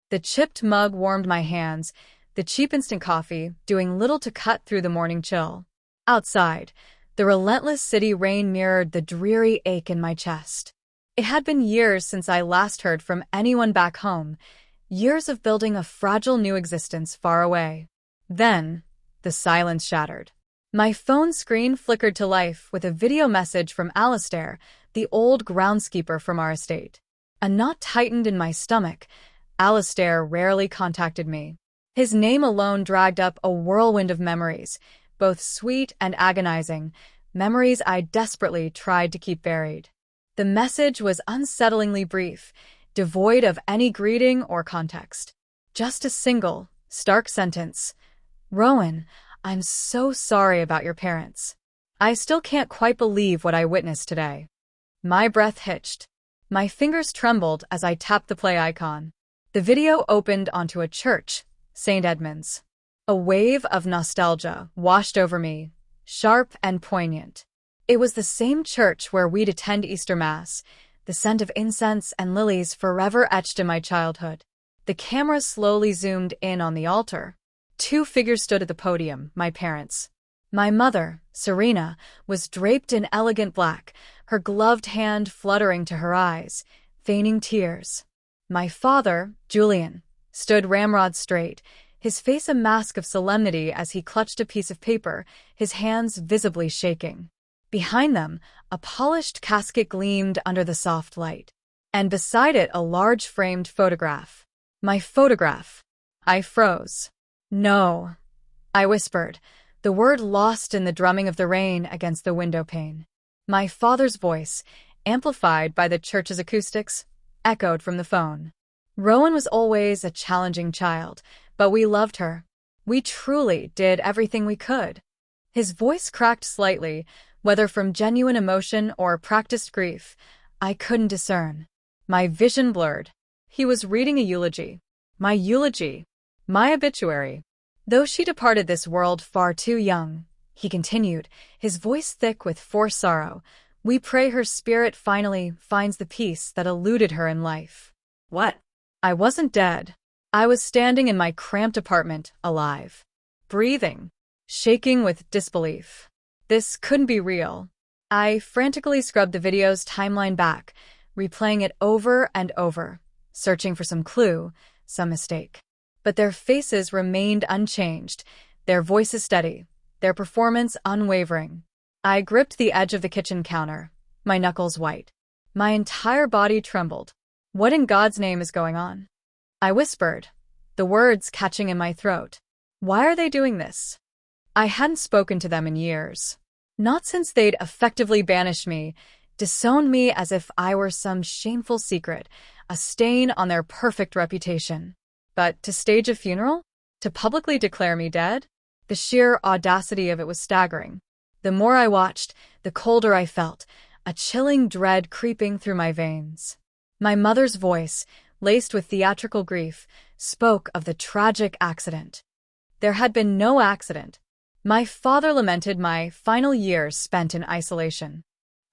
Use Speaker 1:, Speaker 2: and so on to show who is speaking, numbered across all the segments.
Speaker 1: The chipped mug warmed my hands, the cheap instant coffee doing little to cut through the morning chill. Outside, the relentless city rain mirrored the dreary ache in my chest. It had been years since I last heard from anyone back home, years of building a fragile new existence far away. Then, the silence shattered. My phone screen flickered to life with a video message from Alistair, the old groundskeeper from our estate. A knot tightened in my stomach. Alistair rarely contacted me. His name alone dragged up a whirlwind of memories, both sweet and agonizing, memories I desperately tried to keep buried. The message was unsettlingly brief, devoid of any greeting or context. Just a single, stark sentence. "Rowan, I'm so sorry about your parents. I still can't quite believe what I witnessed today." My breath hitched. My fingers trembled as I tapped the play icon. The video opened onto a church, St. Edmund's. A wave of nostalgia washed over me, sharp and poignant. It was the same church where we'd attend Easter Mass, the scent of incense and lilies forever etched in my childhood. The camera slowly zoomed in on the altar. Two figures stood at the podium, my parents. My mother, Serena, was draped in elegant black, her gloved hand fluttering to her eyes, feigning tears. My father, Julian, stood ramrod straight, his face a mask of solemnity as he clutched a piece of paper, his hands visibly shaking. Behind them, a polished casket gleamed under the soft light, and beside it a large framed photograph. My photograph. I froze. "No," I whispered, the word lost in the drumming of the rain against the windowpane. My father's voice, amplified by the church's acoustics, echoed from the phone. Rowan was always a challenging child, but we loved her. We truly did everything we could. His voice cracked slightly, whether from genuine emotion or practiced grief, I couldn't discern. My vision blurred. He was reading a eulogy. My eulogy. My obituary. "Though she departed this world far too young," he continued, his voice thick with forced sorrow, "we pray her spirit finally finds the peace that eluded her in life." What? I wasn't dead. I was standing in my cramped apartment, alive. Breathing. Shaking with disbelief. This couldn't be real. I frantically scrubbed the video's timeline back, replaying it over and over, searching for some clue, some mistake. But their faces remained unchanged, their voices steady, their performance unwavering. I gripped the edge of the kitchen counter, my knuckles white. My entire body trembled. "What in God's name is going on?" I whispered, the words catching in my throat. "Why are they doing this?" I hadn't spoken to them in years. Not since they'd effectively banished me, disowned me as if I were some shameful secret, a stain on their perfect reputation. But to stage a funeral? To publicly declare me dead? The sheer audacity of it was staggering. The more I watched, the colder I felt, a chilling dread creeping through my veins. My mother's voice, laced with theatrical grief, spoke of the tragic accident. There had been no accident. My father lamented my final years spent in isolation.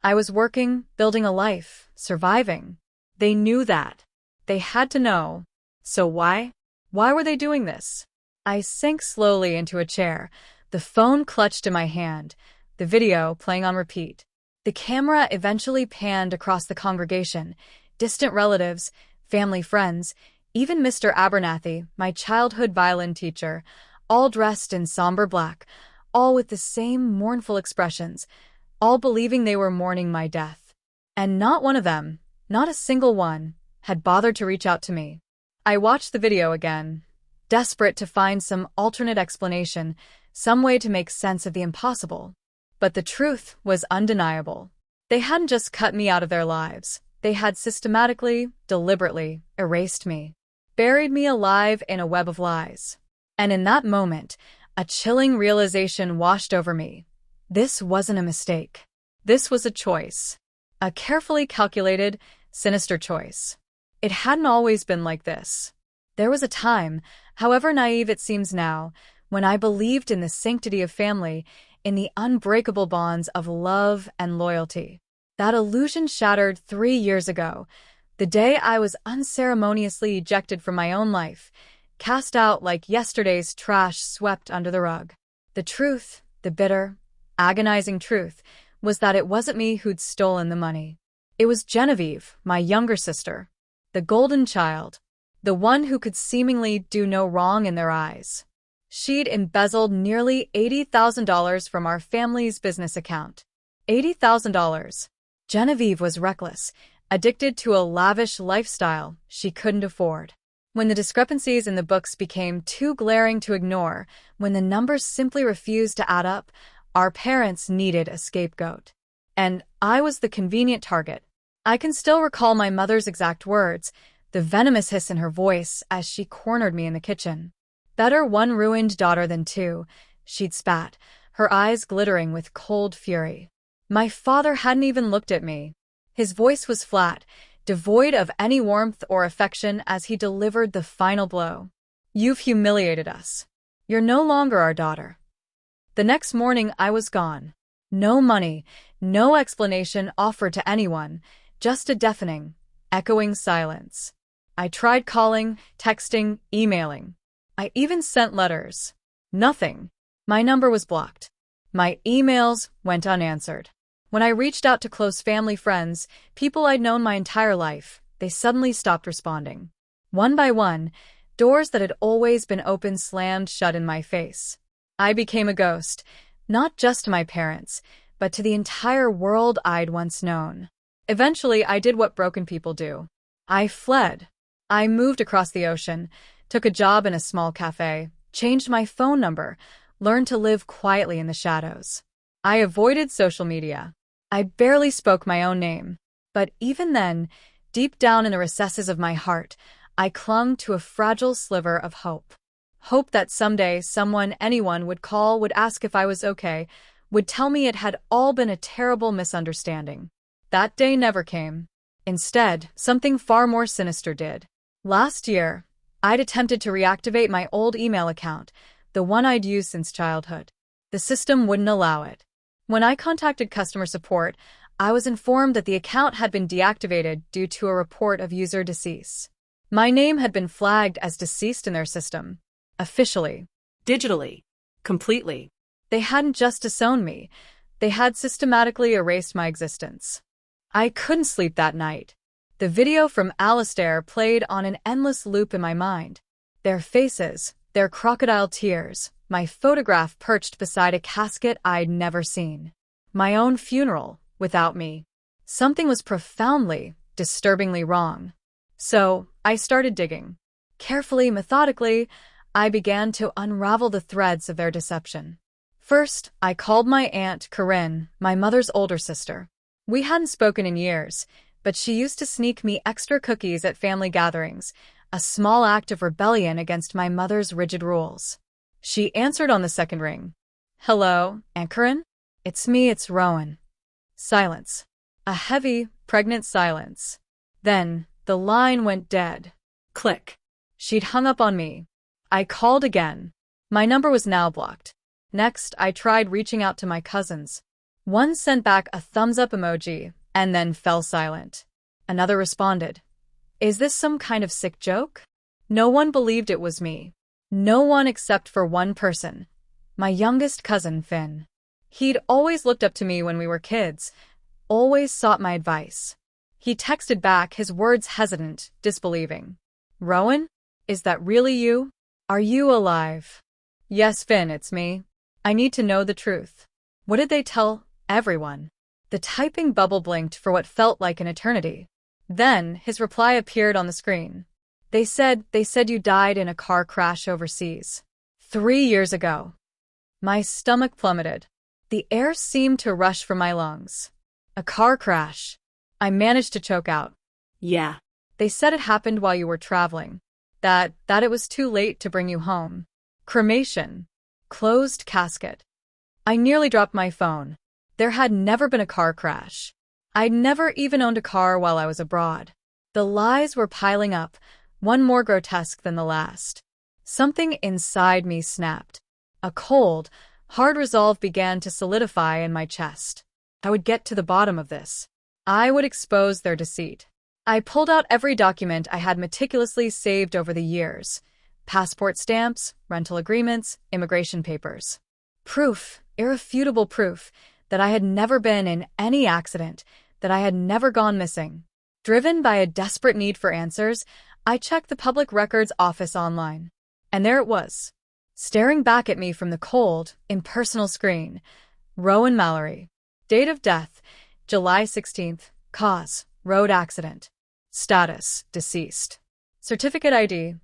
Speaker 1: I was working, building a life, surviving. They knew that. They had to know. So why? Why were they doing this? I sank slowly into a chair, the phone clutched in my hand, the video playing on repeat. The camera eventually panned across the congregation, distant relatives, family friends, even Mr. Abernathy, my childhood violin teacher, all dressed in somber black, all with the same mournful expressions, all believing they were mourning my death. And not one of them, not a single one, had bothered to reach out to me. I watched the video again, desperate to find some alternate explanation, some way to make sense of the impossible. But the truth was undeniable. They hadn't just cut me out of their lives. They had systematically, deliberately erased me, buried me alive in a web of lies. And in that moment, a chilling realization washed over me. This wasn't a mistake. This was a choice. A carefully calculated, sinister choice. It hadn't always been like this. There was a time, however naive it seems now, when I believed in the sanctity of family, in the unbreakable bonds of love and loyalty. That illusion shattered 3 years ago, The day I was unceremoniously ejected from my own life, cast out like yesterday's trash swept under the rug. The truth, the bitter, agonizing truth, was that it wasn't me who'd stolen the money. It was Genevieve, my younger sister, the golden child, the one who could seemingly do no wrong in their eyes. She'd embezzled nearly $80,000 from our family's business account. $80,000. Genevieve was reckless, addicted to a lavish lifestyle she couldn't afford. When the discrepancies in the books became too glaring to ignore, when the numbers simply refused to add up, our parents needed a scapegoat. And I was the convenient target. I can still recall my mother's exact words, the venomous hiss in her voice as she cornered me in the kitchen. Better one ruined daughter than two, she'd spat, her eyes glittering with cold fury. My father hadn't even looked at me. His voice was flat, devoid of any warmth or affection as he delivered the final blow. You've humiliated us. You're no longer our daughter. The next morning I was gone. No money, no explanation offered to anyone, just a deafening, echoing silence. I tried calling, texting, emailing. I even sent letters. Nothing. My number was blocked. My emails went unanswered. When I reached out to close family friends, people I'd known my entire life, they suddenly stopped responding. One by one, doors that had always been open slammed shut in my face. I became a ghost, not just to my parents, but to the entire world I'd once known. Eventually, I did what broken people do. I fled. I moved across the ocean, took a job in a small cafe, changed my phone number, learned to live quietly in the shadows. I avoided social media. I barely spoke my own name. But even then, deep down in the recesses of my heart, I clung to a fragile sliver of hope. Hope that someday someone, anyone, would call, would ask if I was okay, would tell me it had all been a terrible misunderstanding. That day never came. Instead, something far more sinister did. Last year, I'd attempted to reactivate my old email account, the one I'd used since childhood. The system wouldn't allow it. When I contacted customer support, I was informed that the account had been deactivated due to a report of user decease. My name had been flagged as deceased in their system. Officially. Digitally. Completely. They hadn't just disowned me. They had systematically erased my existence. I couldn't sleep that night. The video from Alistair played on an endless loop in my mind. Their faces, their crocodile tears, my photograph perched beside a casket I'd never seen. My own funeral, without me. Something was profoundly, disturbingly wrong. So, I started digging. Carefully, methodically, I began to unravel the threads of their deception. First, I called my aunt, Corinne, my mother's older sister. We hadn't spoken in years, but she used to sneak me extra cookies at family gatherings, a small act of rebellion against my mother's rigid rules. She answered on the second ring. Hello, Aunt Corinne? It's me, it's Rowan. Silence. A heavy, pregnant silence. Then, the line went dead. Click. She'd hung up on me. I called again. My number was now blocked. Next, I tried reaching out to my cousins. One sent back a thumbs-up emoji, and then fell silent. Another responded. Is this some kind of sick joke? No one believed it was me. No one except for one person. My youngest cousin, Finn. He'd always looked up to me when we were kids, always sought my advice. He texted back, his words hesitant, disbelieving. Rowan? Is that really you? Are you alive? Yes, Finn, it's me. I need to know the truth. What did they tell everyone? The typing bubble blinked for what felt like an eternity. Then, his reply appeared on the screen. They said you died in a car crash overseas. 3 years ago. My stomach plummeted. The air seemed to rush from my lungs. A car crash. I managed to choke out. Yeah. They said it happened while you were traveling. That it was too late to bring you home. Cremation. Closed casket. I nearly dropped my phone. There had never been a car crash. I'd never even owned a car while I was abroad. The lies were piling up, one more grotesque than the last. Something inside me snapped. A cold, hard resolve began to solidify in my chest. I would get to the bottom of this. I would expose their deceit. I pulled out every document I had meticulously saved over the years. Passport stamps, rental agreements, immigration papers. Proof, irrefutable proof, that I had never been in any accident, that I had never gone missing. Driven by a desperate need for answers, I checked the Public Records Office online. And there it was, staring back at me from the cold, impersonal screen. Rowan Mallory. Date of death, July 16th. Cause, road accident. Status, deceased. Certificate ID,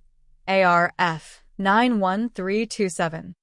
Speaker 1: ARF 91327.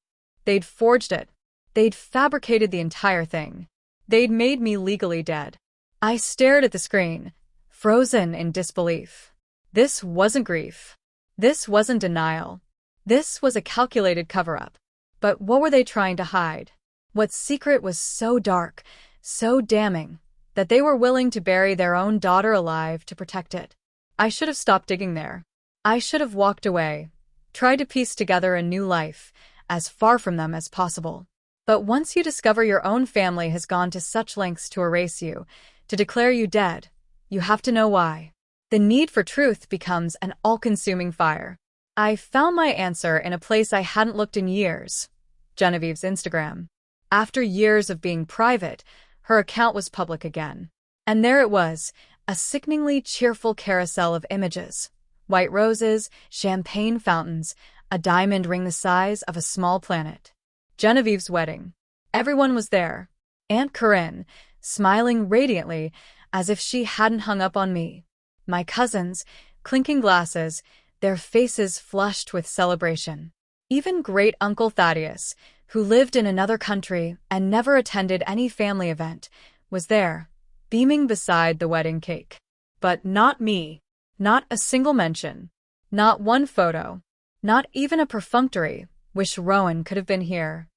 Speaker 1: They'd forged it. They'd fabricated the entire thing. They'd made me legally dead. I stared at the screen, frozen in disbelief. This wasn't grief. This wasn't denial. This was a calculated cover-up. But what were they trying to hide? What secret was so dark, so damning, that they were willing to bury their own daughter alive to protect it? I should have stopped digging there. I should have walked away, tried to piece together a new life, as far from them as possible. But once you discover your own family has gone to such lengths to erase you, to declare you dead, you have to know why. The need for truth becomes an all-consuming fire. I found my answer in a place I hadn't looked in years: Genevieve's Instagram. After years of being private, her account was public again. And there it was, a sickeningly cheerful carousel of images. White roses, champagne fountains, a diamond ring the size of a small planet. Genevieve's wedding. Everyone was there. Aunt Corinne, smiling radiantly as if she hadn't hung up on me. My cousins, clinking glasses, their faces flushed with celebration. Even great-uncle Thaddeus, who lived in another country and never attended any family event, was there, beaming beside the wedding cake. But not me. Not a single mention. Not one photo. Not even a perfunctory, "Wish Rowan could have been here."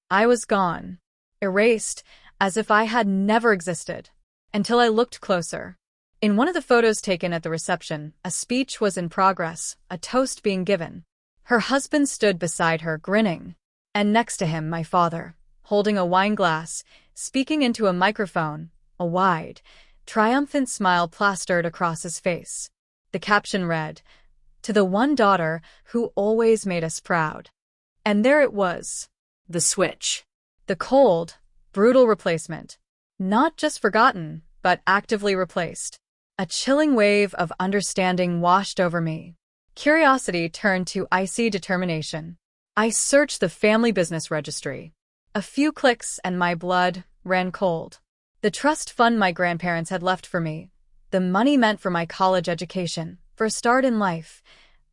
Speaker 1: I was gone. Erased, as if I had never existed. Until I looked closer. In one of the photos taken at the reception, a speech was in progress, a toast being given. Her husband stood beside her, grinning. And next to him, my father, holding a wine glass, speaking into a microphone, a wide, triumphant smile plastered across his face. The caption read, "To the one daughter who always made us proud." And there it was. The switch. The cold, brutal replacement. Not just forgotten, but actively replaced. A chilling wave of understanding washed over me. Curiosity turned to icy determination. I searched the family business registry. A few clicks and my blood ran cold. The trust fund my grandparents had left for me, the money meant for my college education, for a start in life,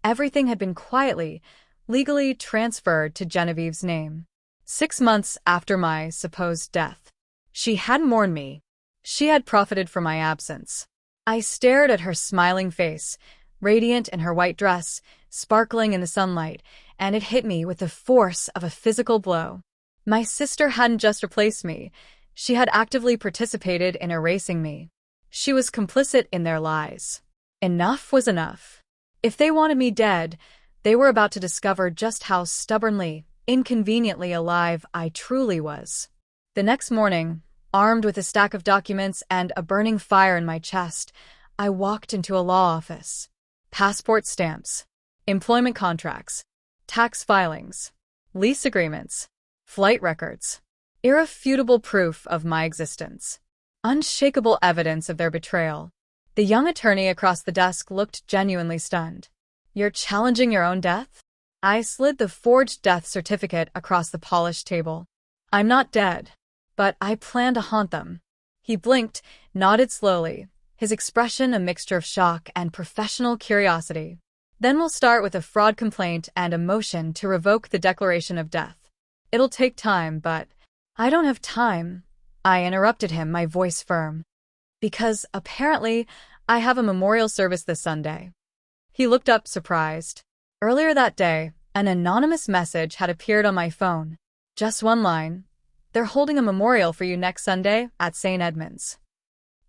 Speaker 1: everything had been quietly, legally transferred to Genevieve's name. 6 months after my supposed death. She hadn't mourned me. She had profited from my absence. I stared at her smiling face, radiant in her white dress, sparkling in the sunlight, and it hit me with the force of a physical blow. My sister hadn't just replaced me. She had actively participated in erasing me. She was complicit in their lies. Enough was enough. If they wanted me dead, they were about to discover just how stubbornly, inconveniently alive I truly was. The next morning, armed with a stack of documents and a burning fire in my chest, I walked into a law office. Passport stamps, employment contracts, tax filings, lease agreements, flight records, irrefutable proof of my existence, unshakable evidence of their betrayal. The young attorney across the desk looked genuinely stunned. "You're challenging your own death?" I slid the forged death certificate across the polished table. "I'm not dead, but I plan to haunt them." He blinked, nodded slowly, his expression a mixture of shock and professional curiosity. "Then we'll start with a fraud complaint and a motion to revoke the declaration of death. It'll take time, but—" "I don't have time," I interrupted him, my voice firm. "Because, apparently, I have a memorial service this Sunday." He looked up, surprised. Earlier that day, an anonymous message had appeared on my phone. Just one line. "They're holding a memorial for you next Sunday at St. Edmund's."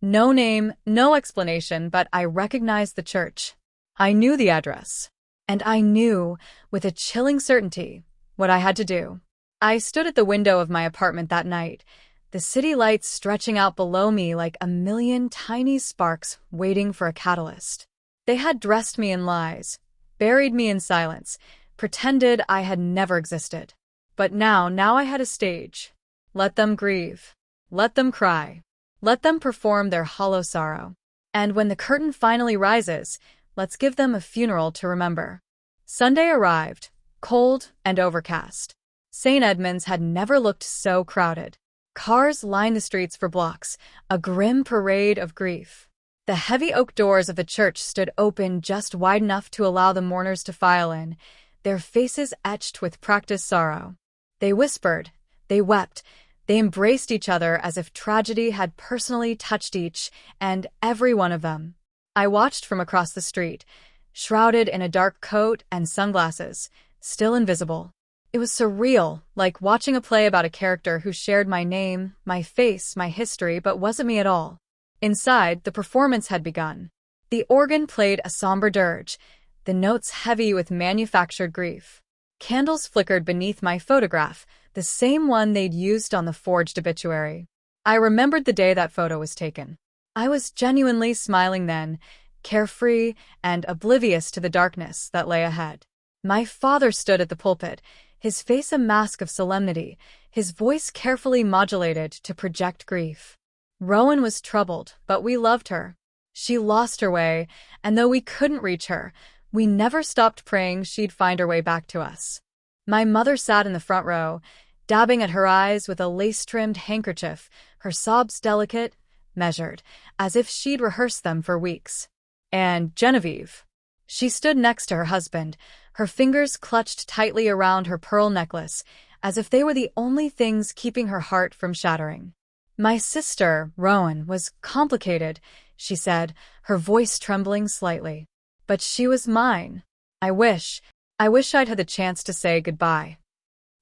Speaker 1: No name, no explanation, but I recognized the church. I knew the address. And I knew, with a chilling certainty, what I had to do. I stood at the window of my apartment that night, the city lights stretching out below me like a million tiny sparks waiting for a catalyst. They had dressed me in lies, buried me in silence, pretended I had never existed. But now I had a stage. Let them grieve. Let them cry. Let them perform their hollow sorrow. And when the curtain finally rises, let's give them a funeral to remember. Sunday arrived, cold and overcast. St. Edmund's had never looked so crowded. Cars lined the streets for blocks, a grim parade of grief. The heavy oak doors of the church stood open just wide enough to allow the mourners to file in, their faces etched with practiced sorrow. They whispered, they wept, they embraced each other as if tragedy had personally touched each and every one of them. I watched from across the street, shrouded in a dark coat and sunglasses, still invisible. It was surreal, like watching a play about a character who shared my name, my face, my history, but wasn't me at all. Inside, the performance had begun. The organ played a somber dirge, the notes heavy with manufactured grief. Candles flickered beneath my photograph, the same one they'd used on the forged obituary. I remembered the day that photo was taken. I was genuinely smiling then, carefree and oblivious to the darkness that lay ahead. My father stood at the pulpit, his face a mask of solemnity, his voice carefully modulated to project grief. Rowan was troubled, but we loved her. She lost her way, and though we couldn't reach her, we never stopped praying she'd find her way back to us. My mother sat in the front row, dabbing at her eyes with a lace-trimmed handkerchief, her sobs delicate, measured, as if she'd rehearsed them for weeks. And Genevieve. She stood next to her husband, her fingers clutched tightly around her pearl necklace, as if they were the only things keeping her heart from shattering. My sister, Rowan, was complicated, she said, her voice trembling slightly. But she was mine. I wish I'd had the chance to say goodbye.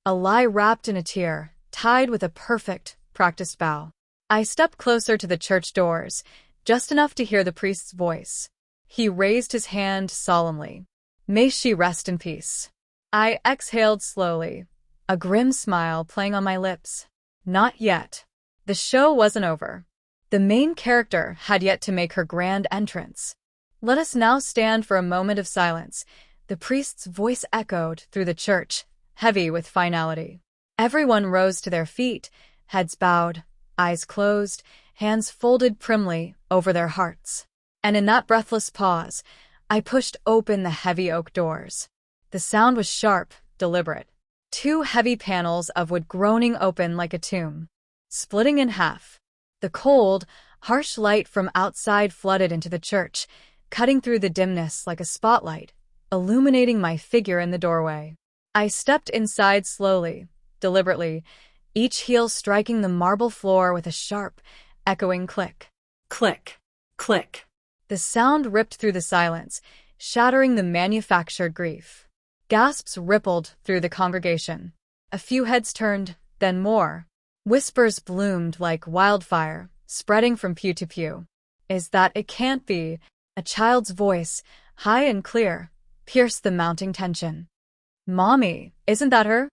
Speaker 1: A lie wrapped in a tear, tied with a perfect, practiced bow. I stepped closer to the church doors, just enough to hear the priest's voice. He raised his hand solemnly. May she rest in peace. I exhaled slowly, a grim smile playing on my lips. Not yet. The show wasn't over. The main character had yet to make her grand entrance. Let us now stand for a moment of silence. The priest's voice echoed through the church, heavy with finality. Everyone rose to their feet, heads bowed, eyes closed, hands folded primly over their hearts. And in that breathless pause, I pushed open the heavy oak doors. The sound was sharp, deliberate. Two heavy panels of wood groaning open like a tomb, splitting in half. The cold, harsh light from outside flooded into the church, cutting through the dimness like a spotlight, illuminating my figure in the doorway. I stepped inside slowly, deliberately, each heel striking the marble floor with a sharp, echoing click. Click. Click. The sound ripped through the silence, shattering the manufactured grief. Gasps rippled through the congregation. A few heads turned, then more. Whispers bloomed like wildfire, spreading from pew to pew. Is that it can't be? A child's voice, high and clear, pierced the mounting tension. Mommy, isn't that her?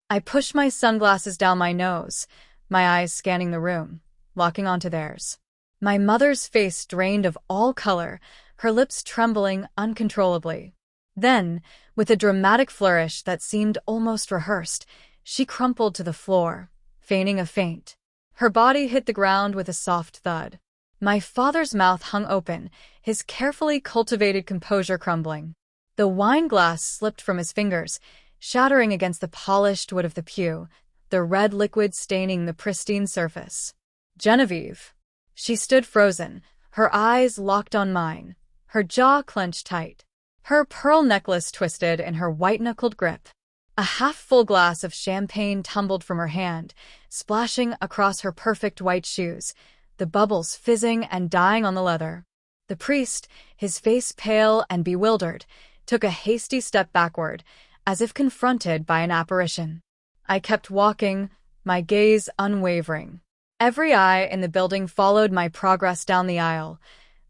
Speaker 1: I pushed my sunglasses down my nose, my eyes scanning the room, locking onto theirs. My mother's face drained of all color, her lips trembling uncontrollably. Then, with a dramatic flourish that seemed almost rehearsed, she crumpled to the floor, feigning a faint. Her body hit the ground with a soft thud. My father's mouth hung open, his carefully cultivated composure crumbling. The wine glass slipped from his fingers, shattering against the polished wood of the pew, the red liquid staining the pristine surface. Genevieve. She stood frozen, her eyes locked on mine, her jaw clenched tight. Her pearl necklace twisted in her white-knuckled grip. A half-full glass of champagne tumbled from her hand, splashing across her perfect white shoes, the bubbles fizzing and dying on the leather. The priest, his face pale and bewildered, took a hasty step backward, as if confronted by an apparition. I kept walking, my gaze unwavering. Every eye in the building followed my progress down the aisle,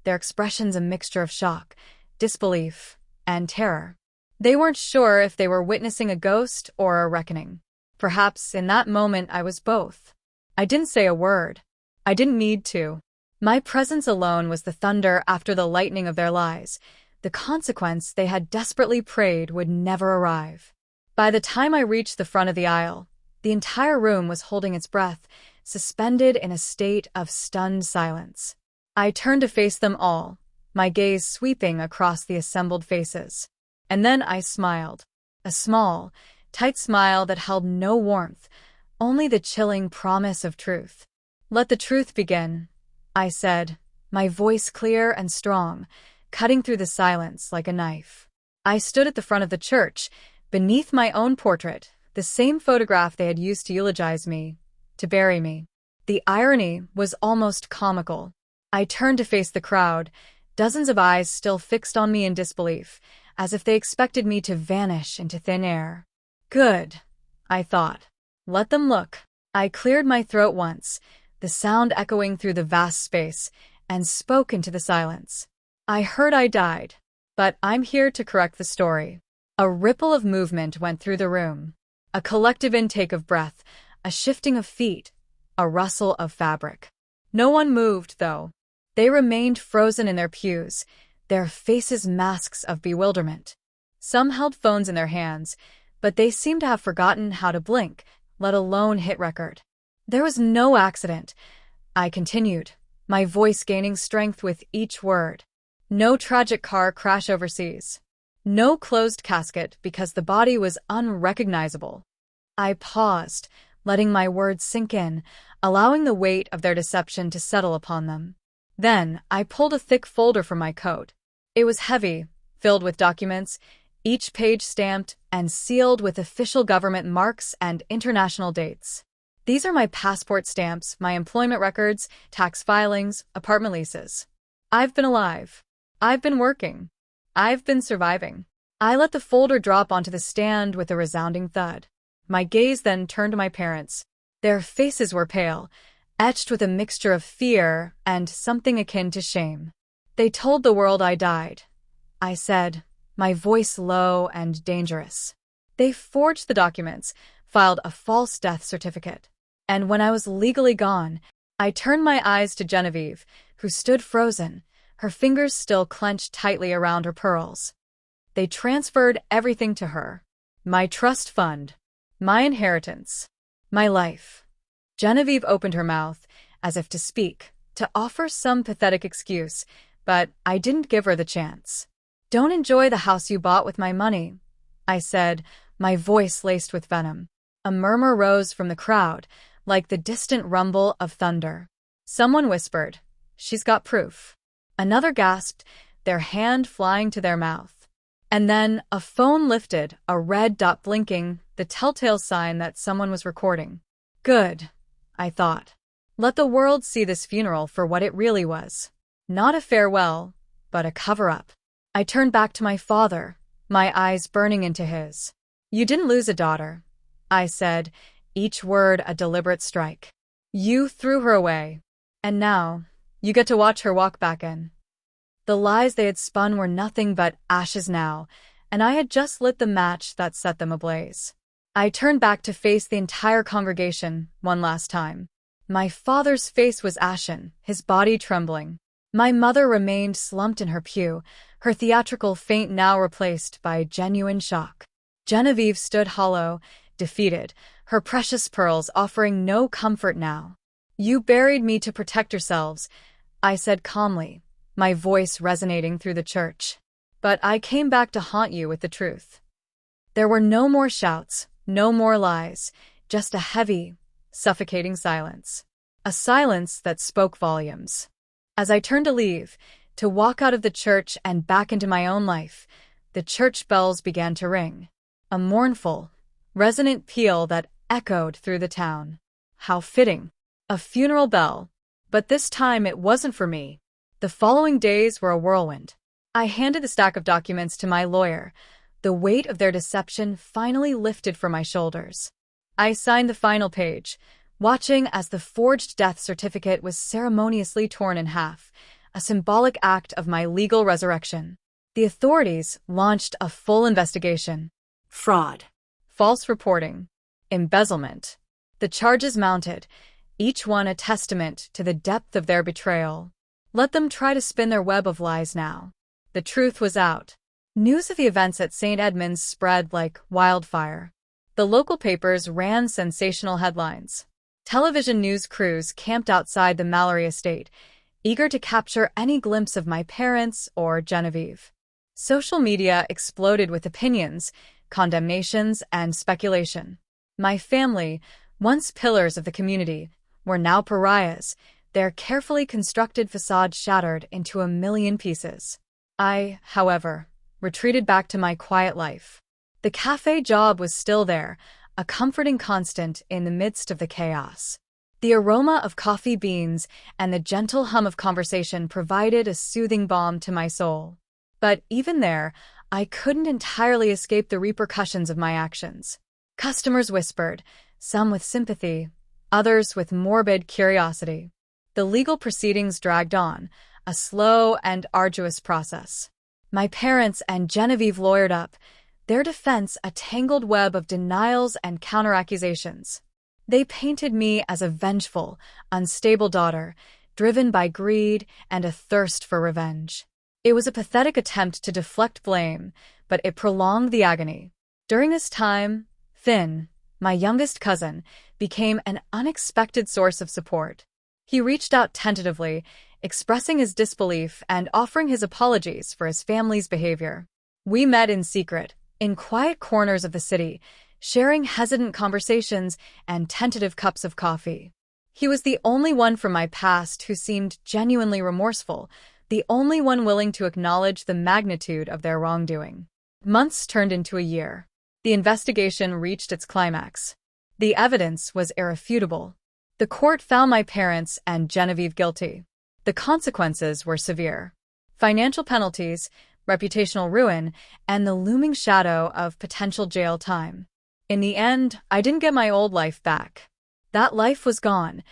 Speaker 1: their expressions a mixture of shock, disbelief, and terror. They weren't sure if they were witnessing a ghost or a reckoning. Perhaps in that moment I was both. I didn't say a word. I didn't need to. My presence alone was the thunder after the lightning of their lies, the consequence they had desperately prayed would never arrive. By the time I reached the front of the aisle, the entire room was holding its breath, suspended in a state of stunned silence. I turned to face them all, my gaze sweeping across the assembled faces. And then I smiled. A small, tight smile that held no warmth, only the chilling promise of truth. "Let the truth begin," I said, my voice clear and strong, cutting through the silence like a knife. I stood at the front of the church, beneath my own portrait, the same photograph they had used to eulogize me, to bury me. The irony was almost comical. I turned to face the crowd, dozens of eyes still fixed on me in disbelief, as if they expected me to vanish into thin air. Good, I thought. Let them look. I cleared my throat once, the sound echoing through the vast space, and spoke into the silence. I heard I died, but I'm here to correct the story. A ripple of movement went through the room. A collective intake of breath, a shifting of feet, a rustle of fabric. No one moved, though. They remained frozen in their pews, their faces masks of bewilderment. Some held phones in their hands, but they seemed to have forgotten how to blink, let alone hit record. There was no accident, I continued, my voice gaining strength with each word. No tragic car crash overseas. No closed casket because the body was unrecognizable. I paused, letting my words sink in, allowing the weight of their deception to settle upon them. Then I pulled a thick folder from my coat. It was heavy, filled with documents, each page stamped and sealed with official government marks and international dates. These are my passport stamps, my employment records, tax filings, apartment leases. I've been alive. I've been working. I've been surviving. I let the folder drop onto the stand with a resounding thud. My gaze then turned to my parents. Their faces were pale, etched with a mixture of fear and something akin to shame. They told the world I died, I said, my voice low and dangerous. They forged the documents, filed a false death certificate. And when I was legally gone, I turned my eyes to Genevieve, who stood frozen, her fingers still clenched tightly around her pearls. They transferred everything to her. My trust fund, my inheritance, my life. Genevieve opened her mouth, as if to speak, to offer some pathetic excuse, but I didn't give her the chance. "Don't enjoy the house you bought with my money," I said, my voice laced with venom. A murmur rose from the crowd, like the distant rumble of thunder. Someone whispered, "She's got proof." Another gasped, their hand flying to their mouth. And then a phone lifted, a red dot blinking, the telltale sign that someone was recording. Good, I thought. Let the world see this funeral for what it really was. Not a farewell, but a cover-up. I turned back to my father, my eyes burning into his. "You didn't lose a daughter," I said, each word a deliberate strike. "You threw her away. And now, you get to watch her walk back in." The lies they had spun were nothing but ashes now, and I had just lit the match that set them ablaze. I turned back to face the entire congregation one last time. My father's face was ashen, his body trembling. My mother remained slumped in her pew, her theatrical faint now replaced by genuine shock. Genevieve stood hollow, defeated, her precious pearls offering no comfort now. "You buried me to protect yourselves," I said calmly, my voice resonating through the church. "But I came back to haunt you with the truth." There were no more shouts, no more lies, just a heavy, suffocating silence. A silence that spoke volumes. As I turned to leave, to walk out of the church and back into my own life, the church bells began to ring. A mournful, resonant peal that echoed through the town. How fitting. A funeral bell. But this time it wasn't for me. The following days were a whirlwind. I handed the stack of documents to my lawyer. The weight of their deception finally lifted from my shoulders. I signed the final page, watching as the forged death certificate was ceremoniously torn in half, a symbolic act of my legal resurrection. The authorities launched a full investigation. Fraud. False reporting. Embezzlement. The charges mounted, each one a testament to the depth of their betrayal. Let them try to spin their web of lies now. The truth was out. News of the events at St. Edmunds spread like wildfire. The local papers ran sensational headlines. Television news crews camped outside the Mallory estate, eager to capture any glimpse of my parents or Genevieve. Social media exploded with opinions, condemnations, and speculation. My family, once pillars of the community, were now pariahs, their carefully constructed facade shattered into a million pieces. I, however, retreated back to my quiet life. The cafe job was still there, a comforting constant in the midst of the chaos. The aroma of coffee beans and the gentle hum of conversation provided a soothing balm to my soul. But even there, I couldn't entirely escape the repercussions of my actions. Customers whispered, some with sympathy, others with morbid curiosity. The legal proceedings dragged on, a slow and arduous process. My parents and Genevieve lawyered up, their defense a tangled web of denials and counteraccusations. They painted me as a vengeful, unstable daughter, driven by greed and a thirst for revenge. It was a pathetic attempt to deflect blame, but it prolonged the agony. During this time, Finn, my youngest cousin, became an unexpected source of support. He reached out tentatively, expressing his disbelief and offering his apologies for his family's behavior. We met in secret, in quiet corners of the city, sharing hesitant conversations and tentative cups of coffee. He was the only one from my past who seemed genuinely remorseful, the only one willing to acknowledge the magnitude of their wrongdoing. Months turned into a year. The investigation reached its climax. The evidence was irrefutable. The court found my parents and Genevieve guilty. The consequences were severe. Financial penalties, reputational ruin, and the looming shadow of potential jail time. In the end, I didn't get my old life back. That life was gone,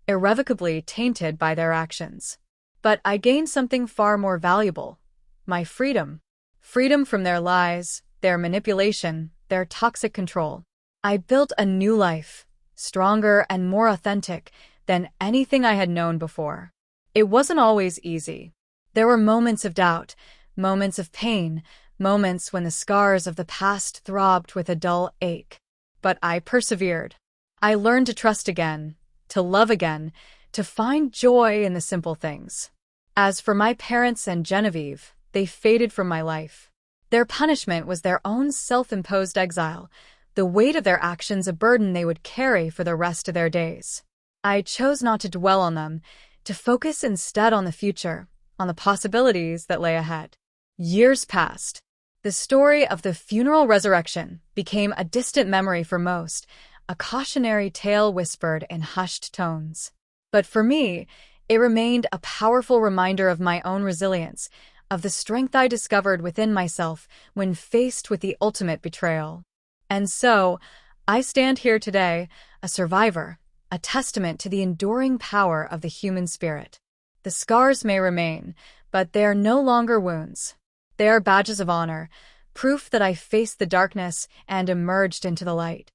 Speaker 1: irrevocably tainted by their actions. But I gained something far more valuable: my freedom. Freedom from their lies, their manipulation, their toxic control. I built a new life, stronger and more authentic than anything I had known before. It wasn't always easy. There were moments of doubt, moments of pain, moments when the scars of the past throbbed with a dull ache. But I persevered. I learned to trust again, to love again, to find joy in the simple things. As for my parents and Genevieve, they faded from my life. Their punishment was their own self-imposed exile, the weight of their actions a burden they would carry for the rest of their days. I chose not to dwell on them, to focus instead on the future, on the possibilities that lay ahead. Years passed. The story of the funeral resurrection became a distant memory for most, a cautionary tale whispered in hushed tones. But for me, it remained a powerful reminder of my own resilience, of the strength I discovered within myself when faced with the ultimate betrayal. And so, I stand here today, a survivor, a testament to the enduring power of the human spirit. The scars may remain, but they are no longer wounds. They are badges of honor, proof that I faced the darkness and emerged into the light.